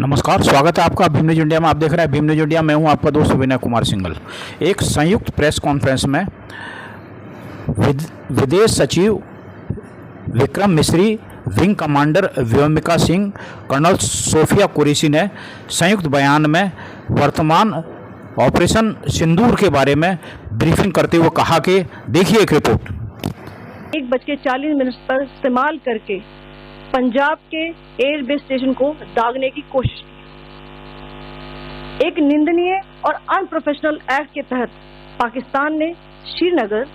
नमस्कार, स्वागत है आपका भीम न्यूज इंडिया में। आप देख रहे हैं भीम न्यूज इंडिया। मैं हूं आपका दोस्त विनय कुमार सिंघल। एक संयुक्त प्रेस कॉन्फ्रेंस में विदेश सचिव Vikram Misri, wing commander Vyomika Singh, colonel Sofiya Qureshi ने संयुक्त बयान में वर्तमान ऑपरेशन सिंदूर के बारे में ब्रीफिंग करते हुए कहा कि देखिए एक रिपोर्ट। 1:40 पर इस्तेमाल करके पंजाब के एयरबेस स्टेशन को दागने की कोशिश की। एक निंदनीय और अनप्रोफेशनल एक्ट के तहत पाकिस्तान ने श्रीनगर,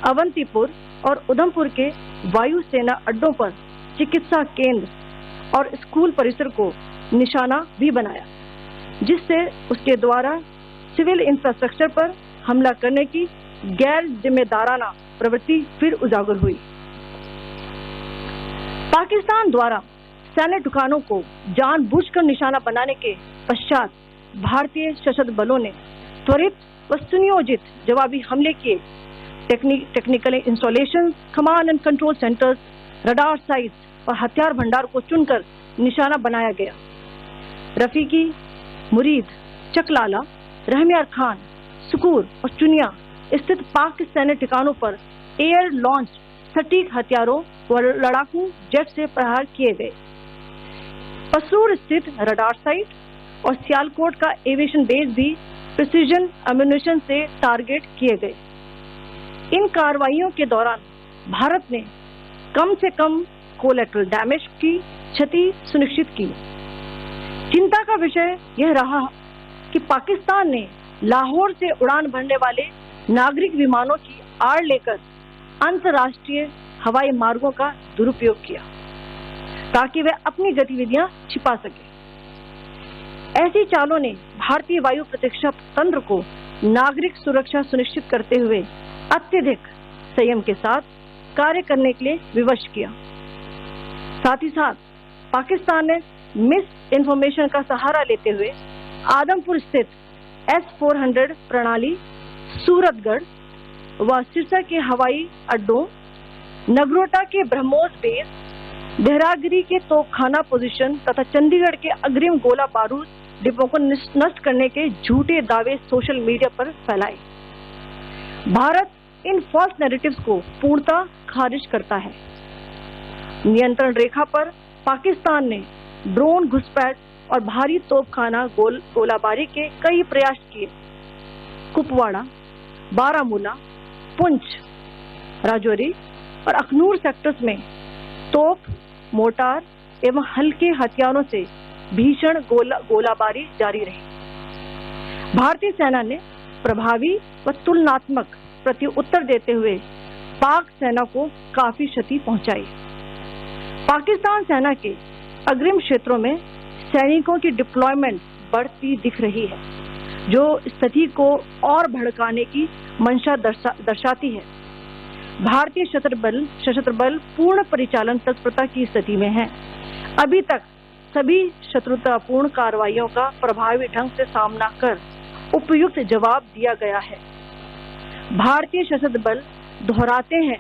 अवंतीपुर और उधमपुर के वायुसेना अड्डों पर चिकित्सा केंद्र और स्कूल परिसर को निशाना भी बनाया, जिससे उसके द्वारा सिविल इंफ्रास्ट्रक्चर पर हमला करने की गैर जिम्मेदाराना प्रवृत्ति फिर उजागर हुई। पाकिस्तान द्वारा सैन्य ठिकानों को जानबूझकर निशाना बनाने के पश्चात भारतीय सशस्त्र बलों ने त्वरित व सुनियोजित जवाबी हमले किए। Technical installation, command and control centres, radar sites और हथियार भंडार को चुनकर निशाना बनाया गया। रफीकी, मुरीद, चकलाला, रहमियार खान, सुकूर और चुनिया स्थित पाक सैन्य ठिकानों पर एयर लॉन्च सटीक हथियारों व लड़ाकू जेट से प्रहार किए गए। पसरूर स्थित रडार साइट और सियालकोट का एविएशन बेस भी प्रिसीजन एम्यूनिशन से टारगेट किए गए। इन कार्रवाइयों के दौरान भारत ने कम से कम कोलैटरल डैमेज की क्षति सुनिश्चित की। चिंता का विषय यह रहा कि पाकिस्तान ने लाहौर से उड़ान भरने वाले नागरिक विमानों की आड़ लेकर अंतर्राष्ट्रीय हवाई मार्गों का दुरुपयोग किया ताकि वे अपनी गतिविधियां छिपा सके। ऐसी चालों ने भारतीय वायु प्रतिरक्षा तंत्र को नागरिक सुरक्षा सुनिश्चित करते हुए अत्यधिक संयम के साथ कार्य करने के लिए विवश किया। साथ ही साथ पाकिस्तान ने मिस इन्फॉर्मेशन का सहारा लेते हुए आदमपुर स्थित S-400 प्रणाली, सूरतगढ़ व सिरसा के हवाई अड्डों, नगरोटा के ब्रह्मोस बेस, देहरागिरी के तोपखाना पोजीशन तथा चंडीगढ़ के अग्रिम गोला बारूद डिपों को नष्ट करने के झूठे दावे सोशल मीडिया पर फैलाए। भारत इन फॉल्स नैरेटिव्स को पूर्णतः खारिज करता है। नियंत्रण रेखा पर पाकिस्तान ने ड्रोन घुसपैठ और भारी तोपखाना गोलाबारी के कई प्रयास किए। कुपवाड़ा, बारामूला, पुंछ, राजौरी और अखनूर सेक्टर्स में तोप, मोर्टार एवं हल्के हथियारों से भीषण गोलाबारी जारी रही। भारतीय सेना ने प्रभावी व तुलनात्मक प्रत्युत्तर देते हुए पाक सेना को काफी क्षति पहुंचाई। पाकिस्तान सेना के अग्रिम क्षेत्रों में सैनिकों की डिप्लॉयमेंट बढ़ती दिख रही है, जो स्थिति को और भड़काने की मंशा दर्शाती है। भारतीय सशस्त्र बल पूर्ण परिचालन तत्परता की स्थिति में है। अभी तक सभी शत्रुतापूर्ण कार्रवाइयों का प्रभावी ढंग से सामना कर उपयुक्त जवाब दिया गया है। भारतीय सशस्त्र बल दोहराते हैं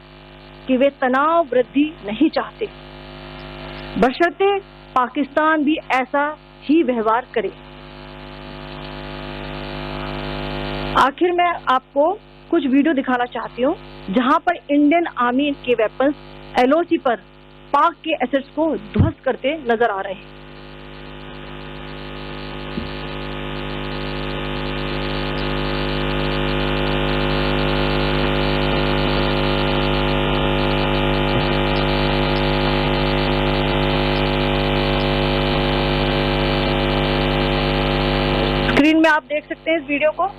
कि वे तनाव वृद्धि नहीं चाहते, बशर्ते पाकिस्तान भी ऐसा ही व्यवहार करे। आखिर में आपको कुछ वीडियो दिखाना चाहती हूँ जहां पर इंडियन आर्मी के वेपन्स LOC पर पाक के एसेट्स को ध्वस्त करते नजर आ रहे हैं। स्क्रीन में आप देख सकते हैं इस वीडियो को।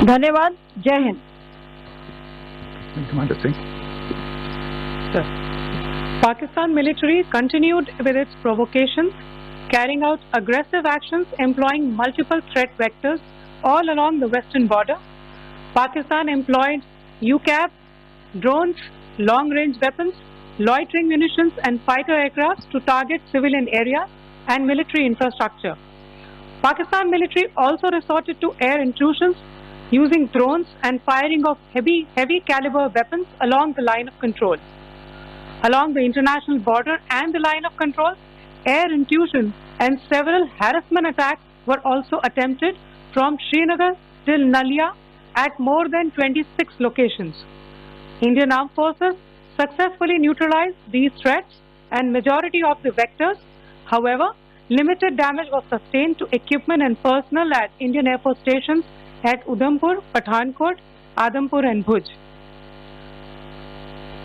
धन्यवाद। जय Hind. Pakistan military continued with its provocations, carrying out aggressive actions employing multiple threat vectors all along the western border. Pakistan employed UCAV, drones, long-range weapons, loitering munitions and fighter aircraft to target civilian areas and military infrastructure. Pakistan military also resorted to air intrusions using drones and firing of heavy caliber weapons along the line of control. Along the international border and the line of control, air intrusion and several harassment attacks were also attempted from Srinagar till Nalia at more than 26 locations. Indian Armed Forces successfully neutralized these threats and majority of the vectors. However, limited damage was sustained to equipment and personnel at Indian Air Force stations at Udhampur, Pathankot, Adampur and Bhuj.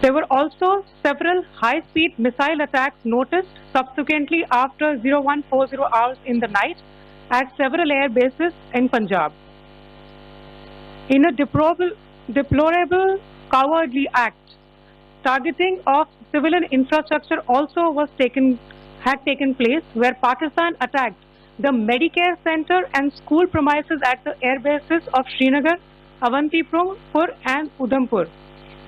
There were also several high-speed missile attacks noticed subsequently after 0140 hours in the night at several air bases in Punjab. In a deplorable cowardly act, targeting of civilian infrastructure also had taken place, where Pakistan attacked the Medicare Center and school premises at the air bases of Srinagar, Avantipur and Udhampur,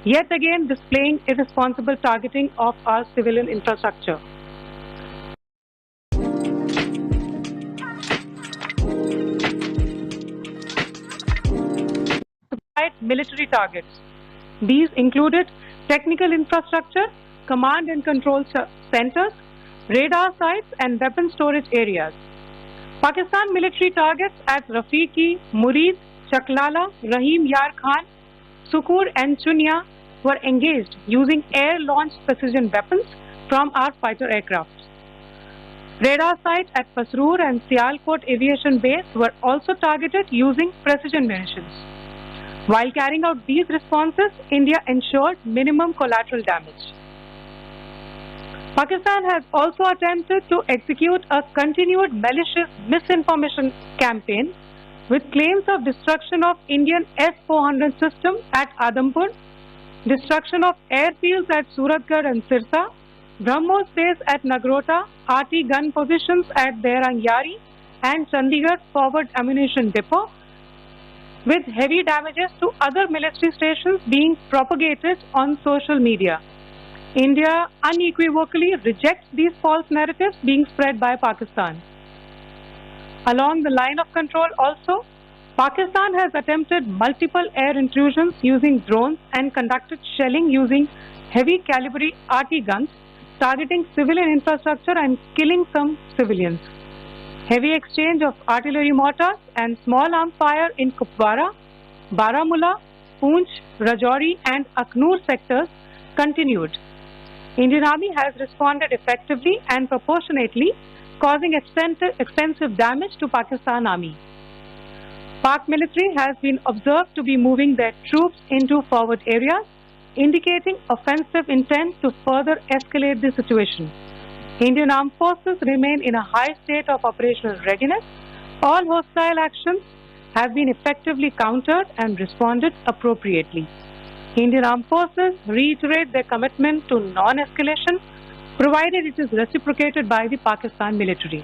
yet again displaying irresponsible targeting of our civilian infrastructure. Military targets. These included technical infrastructure, command and control centers, radar sites and weapon storage areas. Pakistan military targets at Rafiqi, Murid, Chaklala, Rahim Yar Khan, Sukur and Chunya were engaged using air-launched precision weapons from our fighter aircraft. Radar sites at Pasroor and Sialkot Aviation Base were also targeted using precision munitions. While carrying out these responses, India ensured minimum collateral damage. Pakistan has also attempted to execute a continued malicious misinformation campaign with claims of destruction of Indian S-400 system at Adampur, destruction of airfields at Suratgarh and Sirsa, BrahMos base at Nagrota, RT gun positions at Berangyari and Chandigarh Forward Ammunition Depot, with heavy damages to other military stations being propagated on social media. India unequivocally rejects these false narratives being spread by Pakistan. Along the line of control also, Pakistan has attempted multiple air intrusions using drones and conducted shelling using heavy caliber RT guns, targeting civilian infrastructure and killing some civilians. Heavy exchange of artillery mortars and small arms fire in Kupwara, Baramulla, Poonch, Rajouri and Aknoor sectors continued. Indian Army has responded effectively and proportionately, causing extensive damage to Pakistan Army. Pak military has been observed to be moving their troops into forward areas, indicating offensive intent to further escalate the situation. Indian Armed Forces remain in a high state of operational readiness. All hostile actions have been effectively countered and responded appropriately. Indian Armed Forces reiterate their commitment to non-escalation, provided it is reciprocated by the Pakistan military.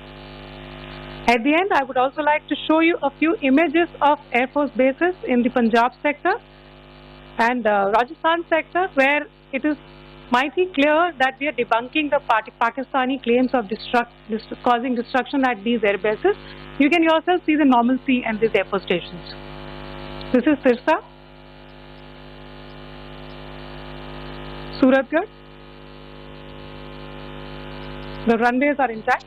At the end, I would also like to show you a few images of Air Force bases in the Punjab sector and Rajasthan sector, where it is mighty clear that we are debunking the Pakistani claims of causing destruction at these air bases. You can yourself see the normalcy and these air force stations. This is Sirsa, Suratgarh. The runways are intact.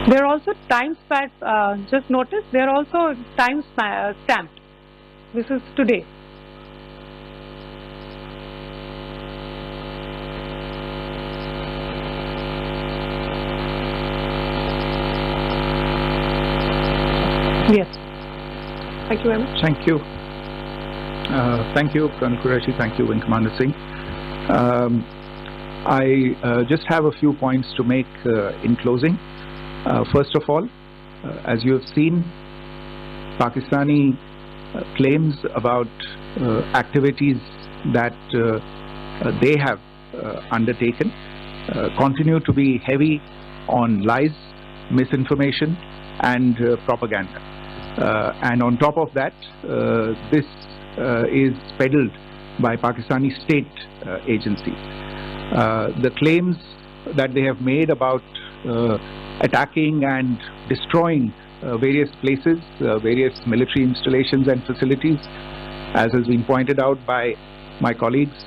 There are also time stamps, just notice, they are also time stamped. This is today. Yes. Thank you very much. Thank you. Thank you, Colonel Qureshi. Thank you, Wing Commander Singh. I just have a few points to make in closing. First of all, as you have seen, Pakistani claims about activities that they have undertaken continue to be heavy on lies, misinformation and propaganda. And on top of that, this is peddled by Pakistani state agencies. The claims that they have made about attacking and destroying various places, various military installations and facilities, as has been pointed out by my colleagues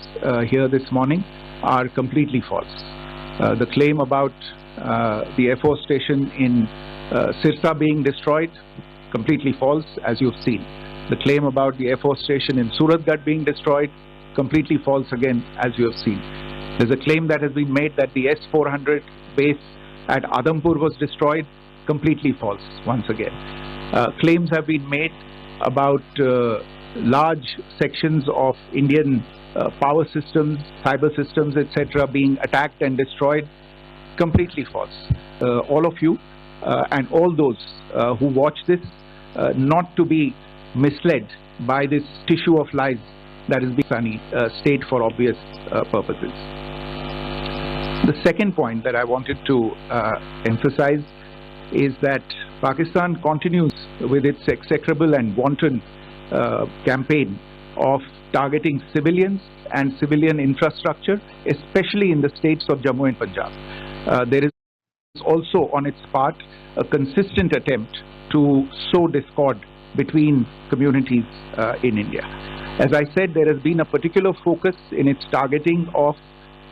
here this morning, are completely false. The claim about the Air Force station in Sirsa being destroyed, completely false, as you've seen. The claim about the Air Force station in Suratgarh being destroyed, completely false again, as you have seen. There's a claim that has been made that the S-400 base at Adampur was destroyed, completely false once again. Claims have been made about large sections of Indian power systems, cyber systems, etc. being attacked and destroyed, completely false. All of you and all those who watch this, not to be misled by this tissue of lies that is being state for obvious purposes. The second point that I wanted to emphasize is that Pakistan continues with its execrable and wanton campaign of targeting civilians and civilian infrastructure, especially in the states of Jammu and Punjab. There is also on its part a consistent attempt to sow discord between communities in India. As I said, there has been a particular focus in its targeting of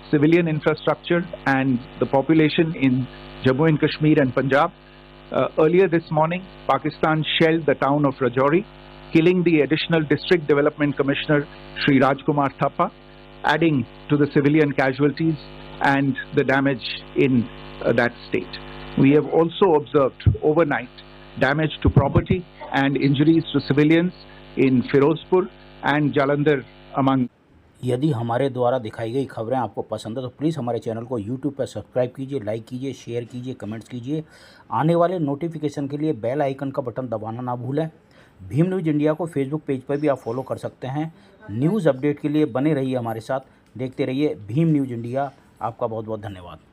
civilian infrastructure and the population in Jammu and Kashmir and Punjab. Earlier this morning, Pakistan shelled the town of Rajouri, killing the additional District Development Commissioner Sri Rajkumar Thappa, adding to the civilian casualties and the damage in that state. We have also observed overnight damage to property and injuries to civilians in Firozpur and Jalandhar among. यदि हमारे द्वारा दिखाई गई खबरें आपको पसंद है तो प्लीज़ हमारे चैनल को YouTube पर सब्सक्राइब कीजिए, लाइक कीजिए, शेयर कीजिए, कमेंट्स कीजिए। आने वाले नोटिफिकेशन के लिए बेल आइकन का बटन दबाना ना भूलें। भीम न्यूज़ इंडिया को फेसबुक पेज पर भी आप फॉलो कर सकते हैं। न्यूज़ अपडेट के लिए बने रहिए हमारे साथ, देखते रहिए भीम न्यूज़ इंडिया। आपका बहुत बहुत धन्यवाद।